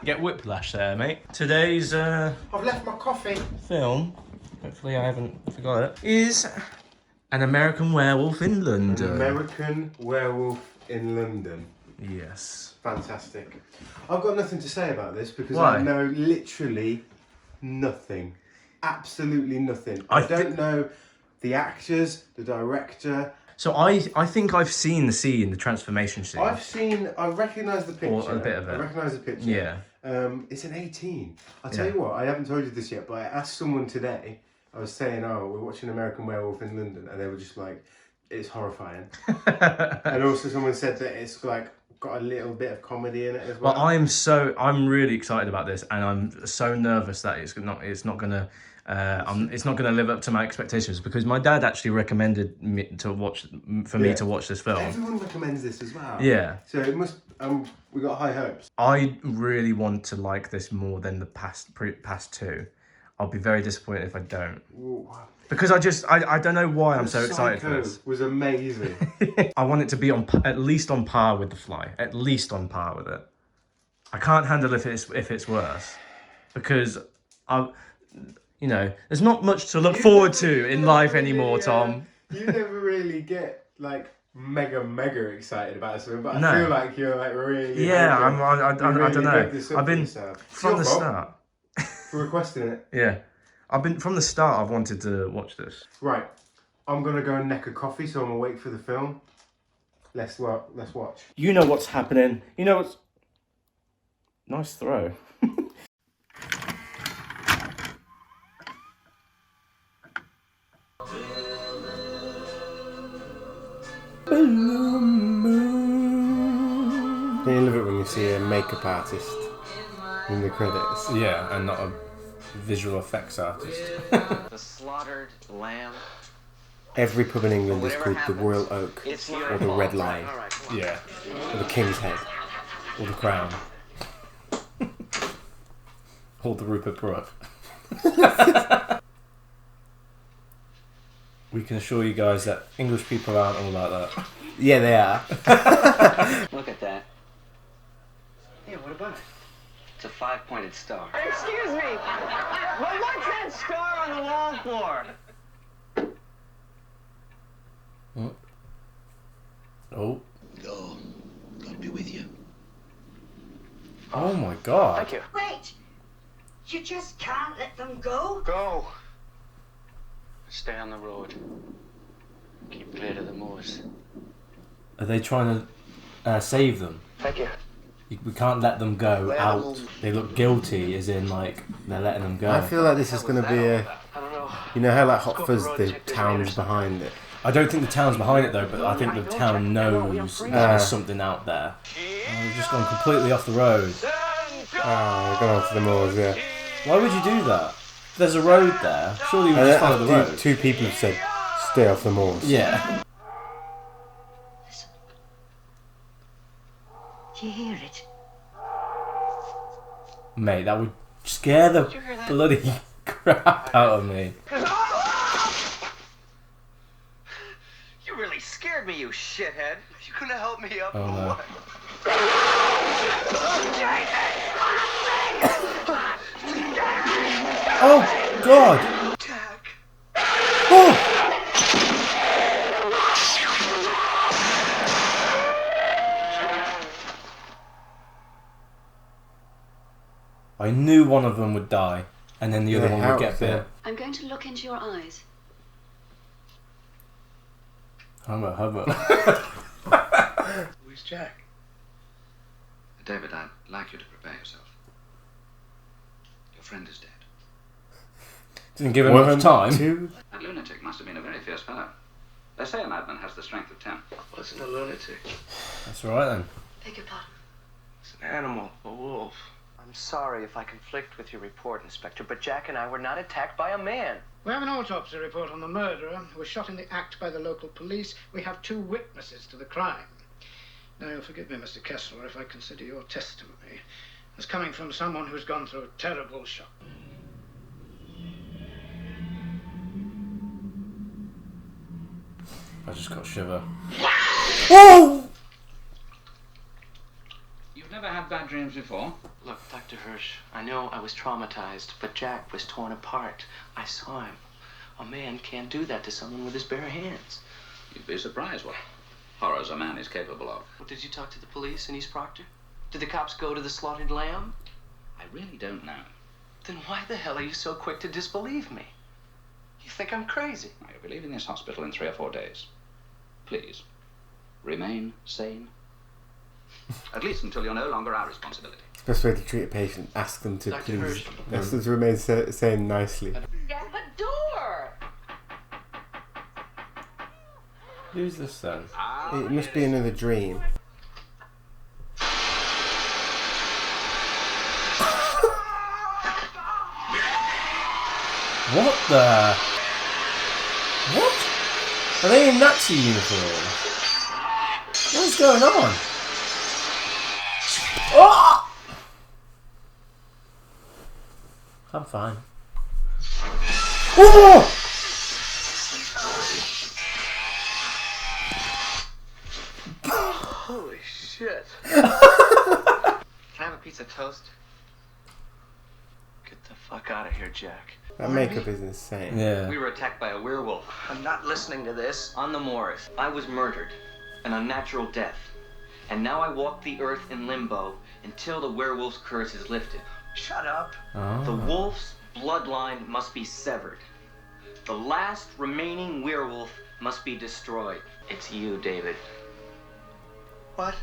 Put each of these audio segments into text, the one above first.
Get whiplash there, mate. Today's I've left my coffee. film, hopefully I haven't forgot it, is An American Werewolf in London. An American Werewolf in London. Yes. Fantastic. I've got nothing to say about this because Why? I know literally nothing. Absolutely nothing. I don't know the actors, the director. So I think I've seen the scene, the transformation scene. I recognise the picture. Or a bit of it. I recognise the picture. Yeah. It's an 18. I'll tell you what, I haven't told you this yet, but I asked someone today, I was saying, oh, we're watching American Werewolf in London, and they were just like, it's horrifying. And also someone said that it's like got a little bit of comedy in it as well. Well, I'm really excited about this, and I'm so nervous that it's not gonna live up to my expectations, because my dad actually recommended me to watch this film. Everyone recommends this as well. Yeah. So it must. We got high hopes. I really want to like this more than the past two. I'll be very disappointed if I don't. Ooh. Because I don't know why I'm so excited for this. Was amazing. I want it to be at least on par with The Fly. At least on par with it. I can't handle if it's worse, because there's not much to look forward to in life anymore, Tom. You never really get like mega excited about something, but I feel like you're like really. Yeah, I don't know. I've been from the start. For requesting it. Yeah. I've been from the start. I've wanted to watch this. Right, I'm gonna go and neck a coffee, so I'm gonna wait for the film. Let's watch. You know what's happening. You know what's. Nice throw. Don't you love it when you see a makeup artist in the credits? Yeah, and not a visual effects artist. The slaughtered lamb. Every pub in England is called the Royal Oak, or the Red Lion, Yeah. or the King's Head. Or the Crown. Or the Rupert Brooke. We can assure you guys that English people aren't all like that. Yeah, they are. Look at that. Yeah, what about it? It's a 5-pointed star. Excuse me! Well, what's that star on the wall for? Oh. Go. God be with you. Oh my God. Thank you. Wait! You just can't let them go? Go. Stay on the road. Keep clear to the moors. Are they trying to save them? Thank you. We can't let them go out. They look guilty, as in like they're letting them go. I feel like this is going to be a... I don't know. You know how like Hot Fuzz, the town's behind it? I don't think the town's behind it though, but I think the town knows there's something out there. We've just gone completely off the road. Oh, we're going on to the moors, yeah. Why would you do that? If there's a road there, surely you would just follow the road. Two people have said, stay off the moors. Yeah. Listen. Do you hear it? Mate, that would scare the bloody crap out of me. You really scared me, you shithead. You couldn't help me up. Oh no. Oh God! Jack. Oh! I knew one of them would die, and then the other one would get bit. I'm going to look into your eyes. Hubba. Who's Jack? David, I'd like you to prepare yourself. Your friend is dead. Didn't give him much time. That lunatic must have been a very fierce fellow. They say a madman has the strength of 10. I wasn't a lunatic. That's all right then. Beg your pardon. It's an animal, a wolf. I'm sorry if I conflict with your report, Inspector, but Jack and I were not attacked by a man. We have an autopsy report on the murderer who was shot in the act by the local police. We have 2 witnesses to the crime. Now, you'll forgive me, Mr. Kessler, if I consider your testimony as coming from someone who's gone through a terrible shock. I just got a shiver. Oh! never had bad dreams before? Look, Dr. Hirsch, I know I was traumatized, but Jack was torn apart. I saw him. A man can't do that to someone with his bare hands. You'd be surprised what horrors a man is capable of. Well, did you talk to the police in East Proctor? Did the cops go to the slaughtered lamb? I really don't know. Then why the hell are you so quick to disbelieve me? You think I'm crazy? Now, you'll be leaving this hospital in 3 or 4 days. Please, remain sane. At least until you're no longer our responsibility. The best way to treat a patient, ask them to Dr. please. Hirsch. Ask them to remain sane nicely. Get the door! Who's this then? It must be another dream. What the? What? Are they in Nazi uniform? What's going on? Oh! I'm fine. Oh! Holy shit. Can I have a piece of toast? Get the fuck out of here, Jack. That makeup is insane. Yeah. We were attacked by a werewolf. I'm not listening to this. On the moors, I was murdered. An unnatural death. And now I walk the earth in limbo until the werewolf's curse is lifted. Shut up. Oh. The wolf's bloodline must be severed. The last remaining werewolf must be destroyed. It's you, David. What?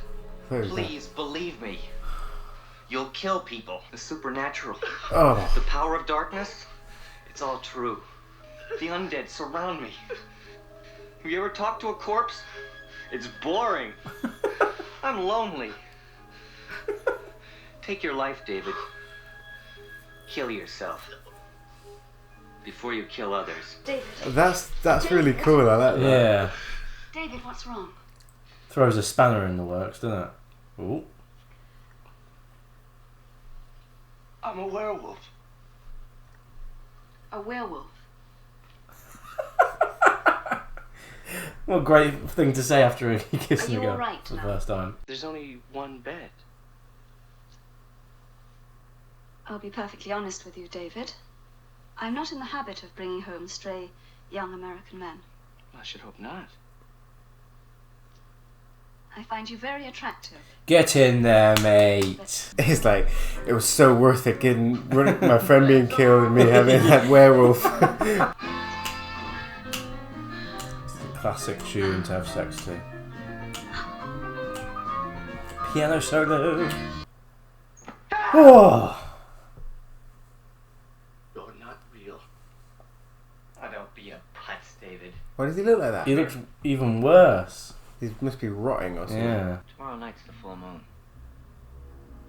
Who is that? Please believe me. You'll kill people. The supernatural. Oh, The power of darkness. It's all true. The undead surround me. Have you ever talked to a corpse? It's boring. I'm lonely. Take your life, David. Kill yourself. Before you kill others. David. that's really cool. I like that. Yeah. David, what's wrong? Throws a spanner in the works, doesn't it? Ooh. I'm a werewolf. A werewolf. What a great thing to say after he kissed Are the you girl all right for the now? first time. There's only one bed. I'll be perfectly honest with you, David. I'm not in the habit of bringing home stray young American men. I should hope not. I find you very attractive. Get in there, mate. It's like, it was so worth it getting my friend being killed and me having that werewolf. Classic tune to have sex to. Piano solo. Oh. You're not real. Oh, don't be a putz, David. Why does he look like that? He looks even worse. He must be rotting or something. Yeah. Tomorrow night's the full moon.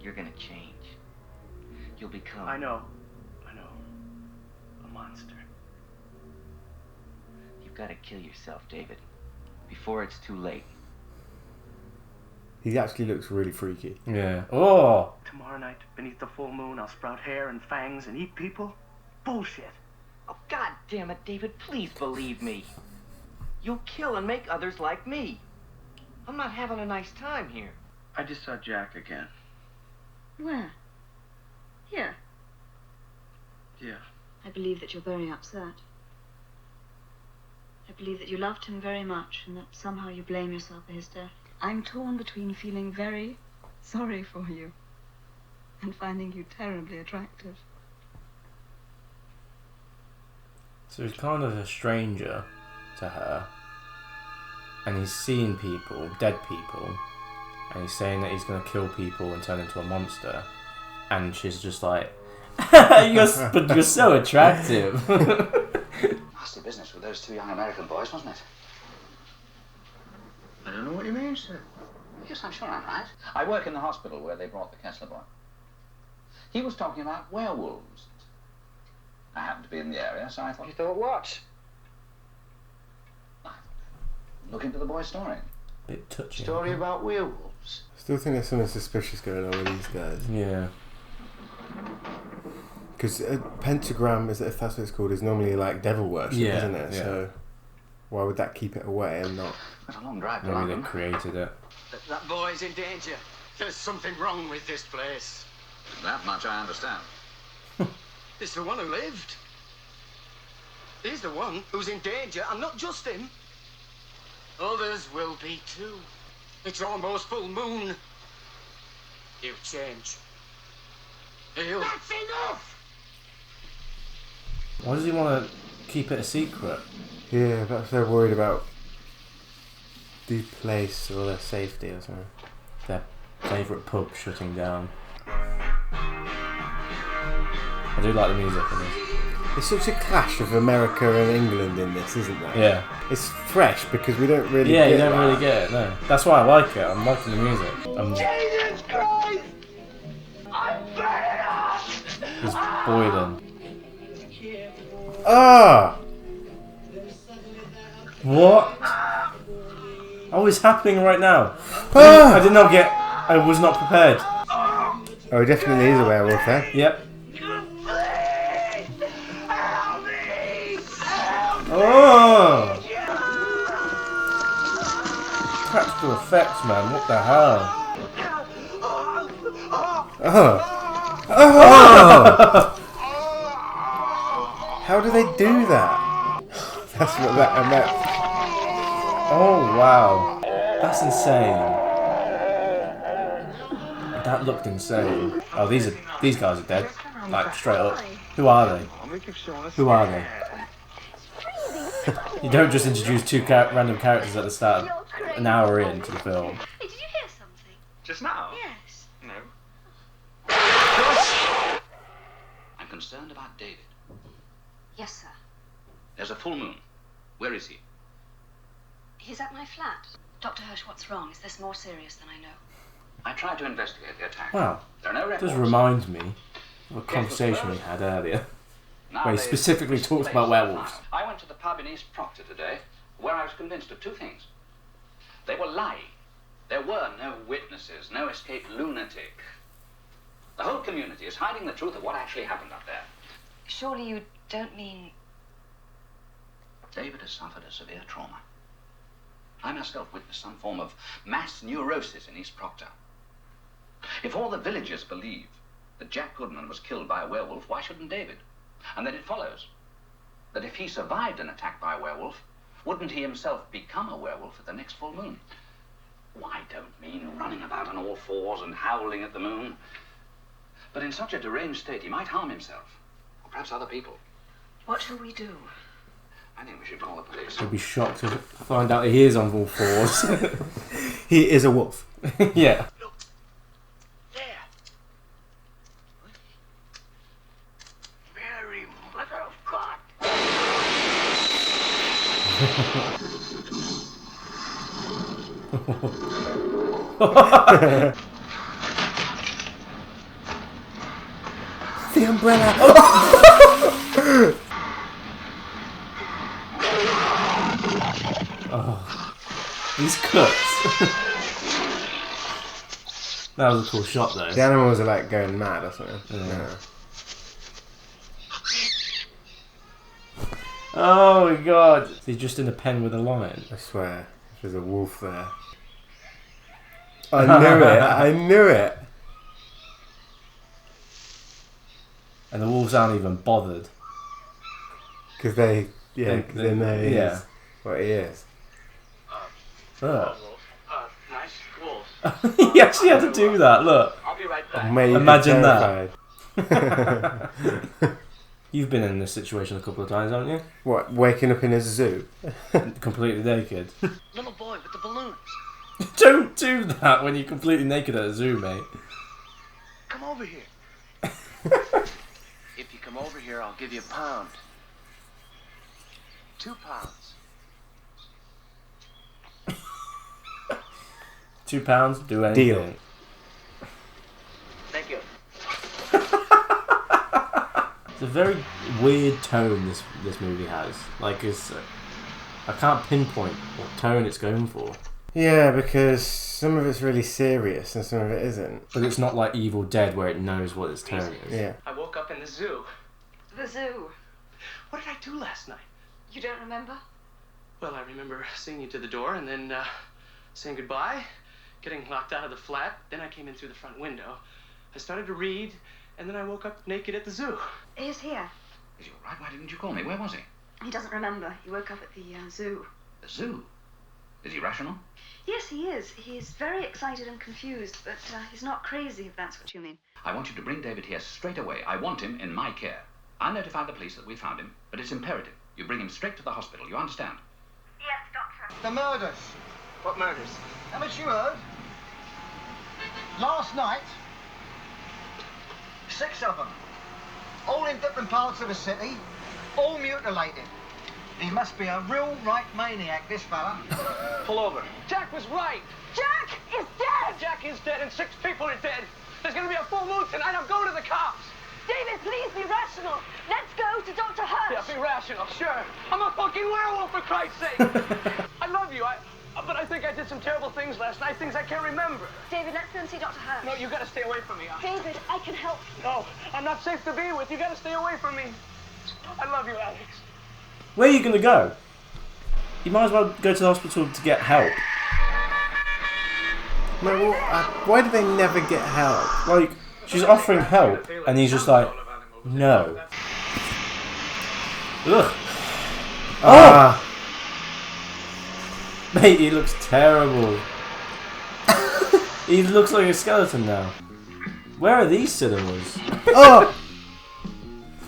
You're gonna change. You'll become... I know. A monster. You've got to kill yourself, David. Before it's too late. He actually looks really freaky. Yeah. Oh. Tomorrow night, beneath the full moon, I'll sprout hair and fangs and eat people? Bullshit. Oh, God damn it, David. Please believe me. You'll kill and make others like me. I'm not having a nice time here. I just saw Jack again. Where? Here. Yeah. I believe that you're very upset. I believe that you loved him very much and that somehow you blame yourself for his death. I'm torn between feeling very sorry for you and finding you terribly attractive. So he's kind of a stranger to her. And he's seeing people, dead people. And he's saying that he's going to kill people and turn into a monster. And she's just like, but you're so attractive. Nasty business with those 2 young American boys, wasn't it? I don't know what you mean, sir. Yes, I'm sure I'm right. I work in the hospital where they brought the Kessler boy. He was talking about werewolves. I happened to be in the area, so I thought... You thought what? Look into the boy's story. Bit touching. Story about werewolves. Still think there's something suspicious going on with these guys. Yeah. Because a pentagram, if that's what it's called, is normally like devil worship, Yeah, isn't it? yeah. So why would that keep it away and not... It's a long drive to Maybe London. they created it. That boy's in danger. There's something wrong with this place. That much I understand. It's the one who lived. He's the one who's in danger, and not just him. Others will be too. It's almost full moon. He'll change. That's enough! Why does he want to keep it a secret? Yeah, perhaps they're worried about the place or their safety or something. Their favourite pub shutting down. I do like the music in this. There's such a clash of America and England in this, isn't there? Yeah. It's fresh because we don't really Yeah, get you don't that. really get it, no. That's why I like it. I'm liking the music. Jesus Christ! I'm burning up! He's boiling. Ah! What? Oh, it's happening right now. Ah! I did not get... I was not prepared. Oh, he definitely is a werewolf then. Yep. Oh! Practical effects, man. What the hell? Oh! Oh! How do they do that? That's what that meant. Oh, wow. That's insane. That looked insane. Oh, these guys are dead. Like, straight up. Who are they? Who are they? You don't just introduce two random characters at the start, an hour into the film. Hey, did you hear something? Just now? Yes. No. I'm concerned about David. Yes, sir. There's a full moon. Where is he? He's at my flat. Dr. Hirsch, what's wrong? Is this more serious than I know? I tried to investigate the attack. Wow. There are no It records. does remind me of a conversation we had earlier, where he specifically talks about werewolves. I went to the pub in East Proctor today, where I was convinced of two things. They were lying. There were no witnesses, no escaped lunatic. The whole community is hiding the truth of what actually happened up there. Surely you don't mean... David has suffered a severe trauma. I myself witnessed some form of mass neurosis in East Proctor. If all the villagers believe that Jack Goodman was killed by a werewolf, why shouldn't David? And then it follows that if he survived an attack by a werewolf, wouldn't he himself become a werewolf at the next full moon? I don't mean running about on all fours and howling at the moon. But in such a deranged state, he might harm himself, or perhaps other people. What shall we do? I think we should call the police. I'd be shocked to find out he is on all fours. He is a wolf. Yeah. Look. There. Mary, mother of God. The umbrella. These cuts. That was a cool shot though. The animals are like going mad or something. Yeah. Oh my god. He's just in a pen with a lion. I swear, there's a wolf there. I knew it. I knew it. And the wolves aren't even bothered. Because they know he yeah. is what he is. Look. Nice wolf. He actually had to do that, look. I'll be right back. Made Imagine that. You've been in this situation a couple of times, haven't you? What, waking up in a zoo? Completely naked. Little boy with the balloons. Don't do that when you're completely naked at a zoo, mate. Come over here. If you come over here, I'll give you £1. 2 pounds. £2, do anything. Deal. Thank you. It's a very weird tone this movie has. Like, I can't pinpoint what tone it's going for. Yeah, because some of it's really serious and some of it isn't. But it's not like Evil Dead where it knows what its tone is. Yeah. I woke up in the zoo. The zoo. What did I do last night? You don't remember? Well, I remember seeing you to the door and then saying goodbye, getting locked out of the flat. Then I came in through the front window. I started to read, and then I woke up naked at the zoo. He's here. Is he all right? Why didn't you call me? Where was he? He doesn't remember. He woke up at the zoo. The zoo? Is he rational? Yes, he is. He's very excited and confused, but he's not crazy, if that's what you mean. I want you to bring David here straight away. I want him in my care. I'll notify the police that we found him, but it's imperative. You bring him straight to the hospital, you understand? Yes, Doctor. The murders. What murders? Haven't you heard? Last night, 6 of them, all in different parts of the city, all mutilated. He must be a real right maniac, this fella. Pull over. Jack was right. Jack is dead! Jack is dead and 6 people are dead. There's gonna be a full moon tonight. I'm going to the cops. David, please be rational. Let's go to Dr. Hirsch. Yeah, be rational, sure. I'm a fucking werewolf, for Christ's sake. I love you, but I think I did some terrible things last night, things I can't remember. David, let's go and see Dr. Hirsch. No, you gotta stay away from me. David, I can help you. No, I'm not safe to be with. You gotta stay away from me. I love you, Alex. Where are you going to go? You might as well go to the hospital to get help. No, well, why do they never get help? Like, she's offering help, and he's just like, no. Ugh. Oh! Mate, he looks terrible. He looks like a skeleton now. Where are these cinemas? Oh!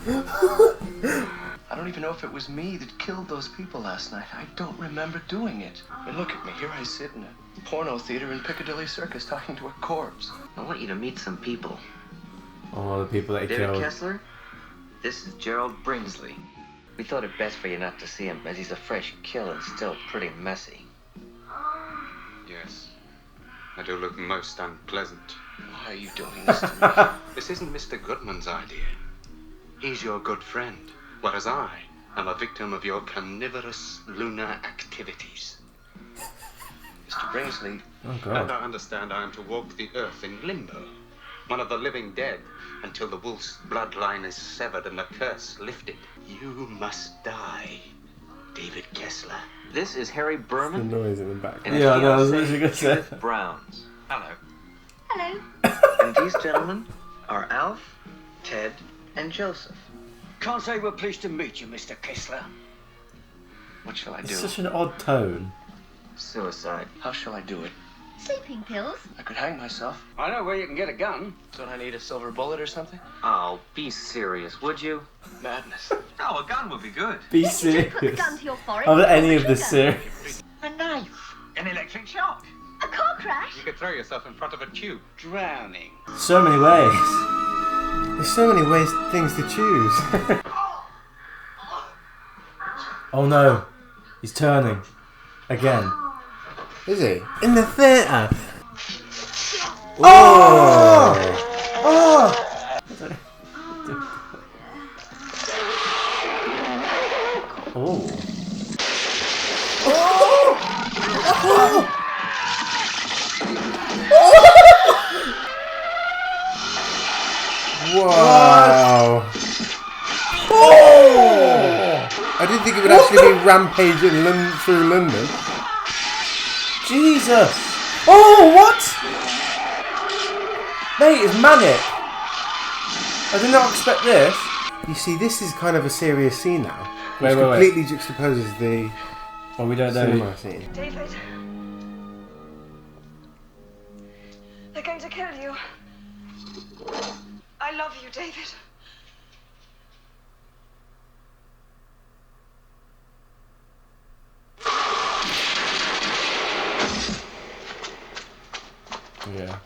I don't even know if it was me that killed those people last night. I don't remember doing it. I mean, look at me. Here I sit in a porno theater in Piccadilly Circus talking to a corpse. I want you to meet some people. Oh, the people that he David killed. Kessler, this is Gerald Bringsley. We thought it best for you not to see him, as he's a fresh kill and still pretty messy. Yes, I do look most unpleasant. Why are you doing this to me? This isn't Mr. Goodman's idea. He's your good friend, whereas I am a victim of your carnivorous lunar activities. Mr. Bringsley, Oh, And God. I understand I am to walk the earth in limbo, one of the living dead, until the wolf's bloodline is severed and the curse lifted. You must die, David Kessler. This is Harry The Berman. noise in the background. And Yeah, I know, I was fiancée, literally gonna say. Judith Browns. Hello. Hello. And these gentlemen are Alf, Ted, and Joseph. Can't say we're pleased to meet you, Mr. Kessler. what shall I do? It's such an odd tone. Suicide. How shall I do it? Sleeping pills? I could hang myself. I know where you can get a gun. Don't I need a silver bullet or something? Oh, be serious, would you? Madness. Oh, a gun would be good. Be You should put the serious. gun to your forehead. Of and pull any the of this trigger. series. A knife. An electric shock. A car crash? You could throw yourself in front of a tube. Drowning. So many ways. There's so many ways, things to choose. Oh no. He's turning. Again. Is he? In the theatre. Oh! Oh! Oh. Wow! Oh! I didn't think it would actually be rampaging through London. Jesus! Oh, what? Mate, it's manic. I did not expect this. You see, this is kind of a serious scene now. Wait, Which wait, wait. completely juxtaposes the Well, we don't know. cinema scene. David. They're going to kill you. I love you, David. Yeah.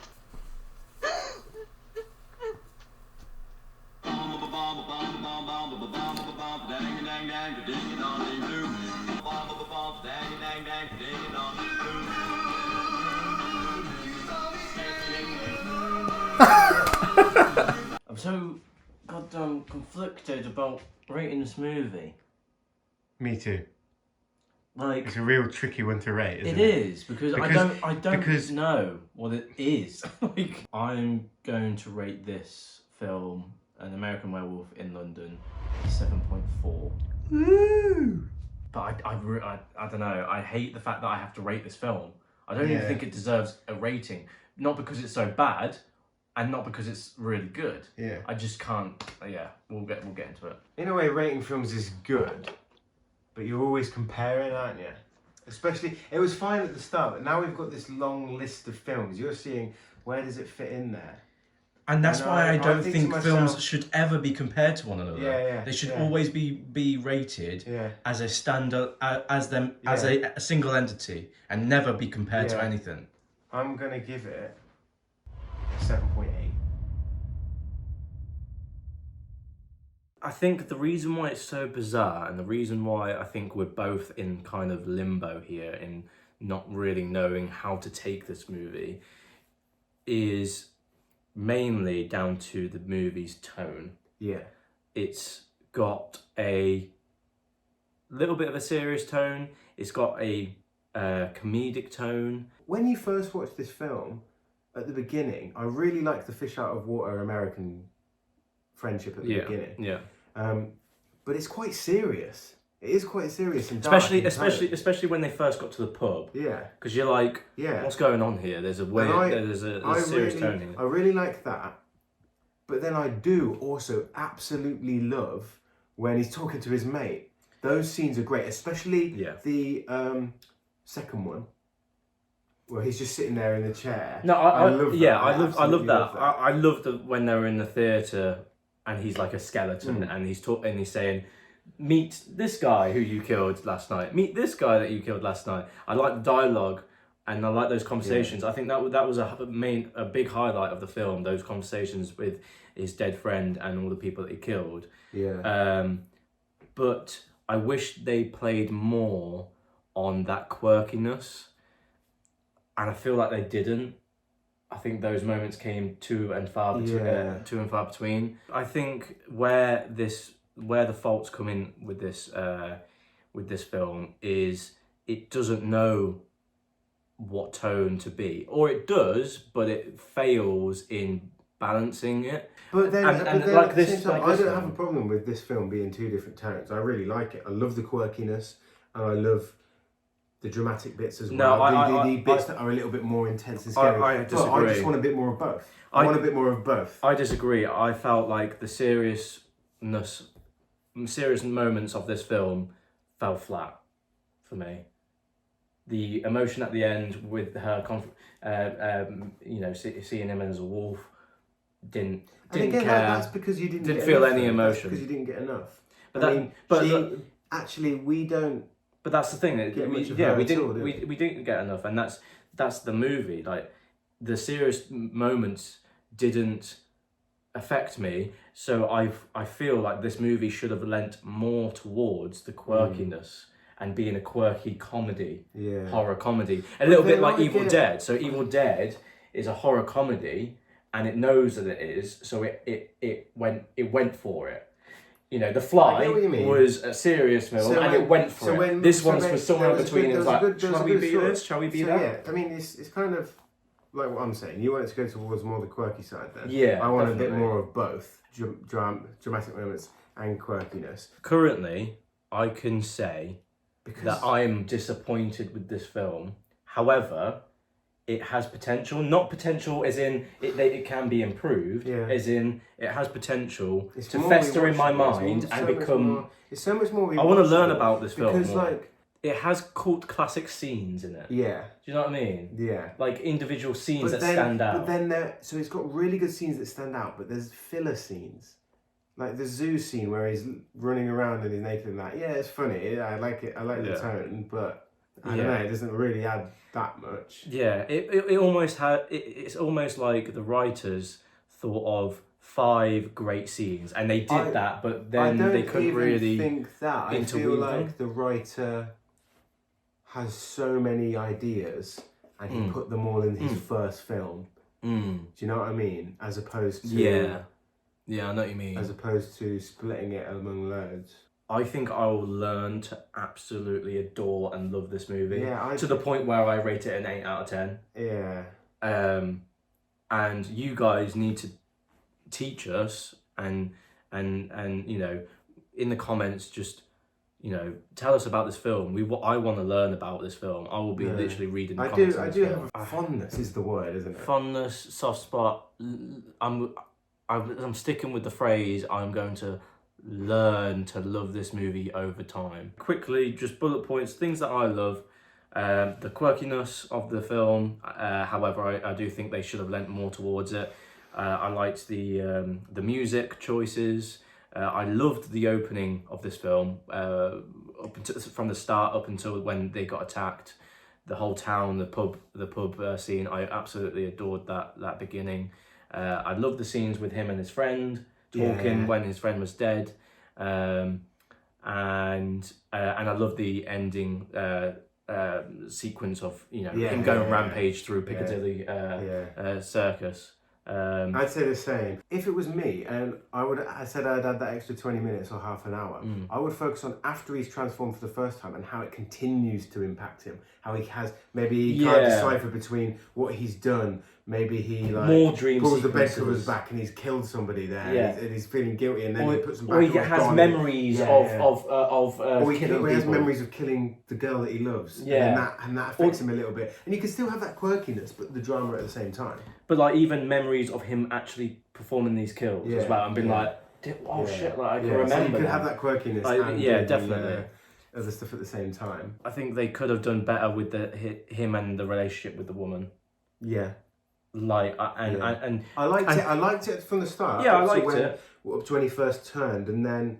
I'm so goddamn conflicted about rating this movie. Me too. Like, It's a real tricky one to rate, isn't it it? is because I Because- don't because- know what it is. Like, I'm going to rate this film, An American Werewolf in London, 7.4. Woo! But I don't know. I hate the fact that I have to rate this film. I don't even think it deserves a rating. Not because it's so bad, and not because it's really good. Yeah. I just can't. Yeah, we'll get into it. In a way, rating films is good, but you're always comparing, aren't you? Especially, it was fine at the start, but now we've got this long list of films. You're seeing, where does it fit in there? And that's why I don't think films myself, should ever be compared to one another. Yeah, they should always be rated as a standard, as a single entity, and never be compared to anything. I'm gonna give it a 7.8. I think the reason why it's so bizarre, and the reason why I think we're both in kind of limbo here, in not really knowing how to take this movie, is mainly down to the movie's tone. Yeah. It's got a little bit of a serious tone. It's got a comedic tone. When you first watched this film, at the beginning, I really liked the fish out of water American friendship at the beginning. Yeah. But it's quite serious. It is quite serious and especially when they first got to the pub. Yeah. Because you're like, what's going on here? There's a serious tone here. I really like that. But then I do also absolutely love when he's talking to his mate. Those scenes are great, especially the second one, where he's just sitting there in the chair. No, I love that. Yeah, I love that. I love when they're in the theatre and he's like a skeleton and he's saying, meet this guy who you killed last night. Meet this guy that you killed last night. I like the dialogue and I like those conversations. I think that was a big highlight of the film. Those conversations with his dead friend and all the people that he killed. Yeah. But I wish they played more on that quirkiness, and I feel like they didn't. I think those moments came too and far between. I think where the faults come in with this film is it doesn't know what tone to be, or it does, but it fails in balancing it. But then, I don't have a problem with this film being two different tones. I really like it. I love the quirkiness, and I love the dramatic bits as well. The bits that are a little bit more intense and scary. I disagree. But I just want a bit more of both. I want a bit more of both. I disagree. I felt like the serious moments of this film fell flat for me. The emotion at the end with her, seeing him as a wolf, didn't care. That's because you didn't feel any emotion. Because you didn't get enough. We don't. But that's the thing. We didn't get enough, and that's the movie. Like, the serious moments didn't affect me, so I feel like this movie should have lent more towards the quirkiness and being a quirky comedy, horror comedy, a little bit like Evil Dead. So Evil Dead is a horror comedy, and it knows that it is, so it went for it. You know, The Fly was a serious film, and it went for it. This one's was somewhere between. It was like, shall we be this? Shall we be that? Yeah, I mean, it's kind of like what I'm saying. You want it to go towards more the quirky side, then. Yeah, I want a bit more of both dramatic moments and quirkiness. Currently, I can say that I'm disappointed with this film. However, it has potential. Not potential as in it can be improved. As in it has potential to fester in my mind and become. It's so much more. I want to learn about this film because, like, it has cult classic scenes in it. Yeah. Do you know what I mean? Yeah. Like individual scenes that stand out. But then so it's got really good scenes that stand out, but there's filler scenes. Like the zoo scene where he's running around and he's naked and that. Yeah, it's funny. Yeah, I like it. I like the tone, but I don't know. It doesn't really add that much. Yeah, it almost had. It's almost like the writers thought of 5 great scenes and they did that, but then they couldn't really think that. I feel like the writer has so many ideas and he put them all in his first film. Do you know what I mean? As opposed to Yeah, I know what you mean. As opposed to splitting it among loads. I think I will learn to absolutely adore and love this movie. Yeah, to the point where I rate it an 8 out of 10. Yeah. And you guys need to teach us and you know, in the comments, just you know, tell us about this film. I want to learn about this film. I will be literally reading the comments on I this do film. have fondness is the word, isn't it? Fondness, soft spot. I'm sticking with the phrase, I'm going to learn to love this movie over time. Quickly, just bullet points, things that I love. The quirkiness of the film, however, I do think they should have lent more towards it. I liked the music choices. I loved the opening of this film, from the start up until when they got attacked. The whole town, the pub scene, I absolutely adored that beginning. I loved the scenes with him and his friend talking when his friend was dead, and I loved the ending sequence of him going rampage through Piccadilly Circus. I'd say the same. If it was me, and I said I'd add that extra 20 minutes or half an hour, I would focus on after he's transformed for the first time and how it continues to impact him. How he has, maybe he can't decipher between what he's done. Maybe he more dream pulls the bed sequences. covers back and he's killed somebody there, and he's feeling guilty, and then he puts them back. Or he has memories of or he killing has people. memories of killing the girl that he loves. Yeah. And that affects him a little bit. And you can still have that quirkiness, but the drama at the same time. But like even memories of him actually performing these kills as well, and being like, shit, like I can remember. So you can have that quirkiness. And definitely. Other stuff at the same time. I think they could have done better with him and the relationship with the woman. Yeah. Like and I liked it from the start. Yeah, I liked it up to when he first turned, and then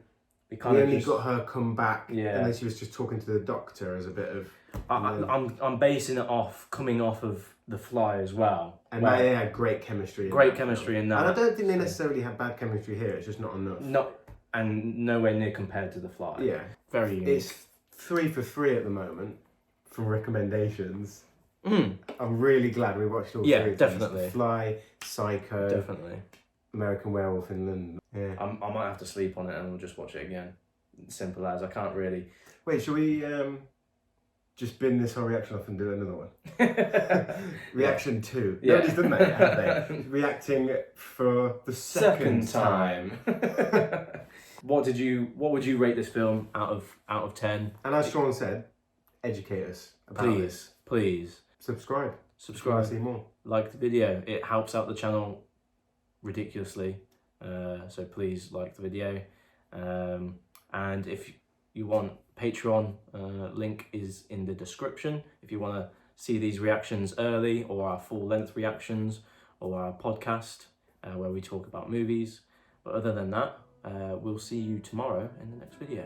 we only got her come back, and then she was just talking to the doctor as a bit of. I'm basing it coming off of The Fly as well, and they had great chemistry. Great chemistry in that, and I don't think they necessarily have bad chemistry here. It's just not enough. And nowhere near compared to The Fly. Yeah, very unique. It's 3 for 3 at the moment from recommendations. I'm really glad we watched all three. Yeah, definitely. The Fly, Psycho, definitely. American Werewolf in London. Yeah. I might have to sleep on it and we'll just watch it again. Simple as. I can't really. Wait, shall we just bin this whole reaction off and do another one? Reaction 2. Yeah. Nobody's done that, have they? Reacting for the second time. What would you rate this film out of 10? And as Shaun said, educate us about this. Please. Subscribe. Subscribe. See more. Like the video. It helps out the channel ridiculously. So please like the video. And if you want Patreon, link is in the description. If you want to see these reactions early, or our full length reactions, or our podcast where we talk about movies. But other than that, we'll see you tomorrow in the next video.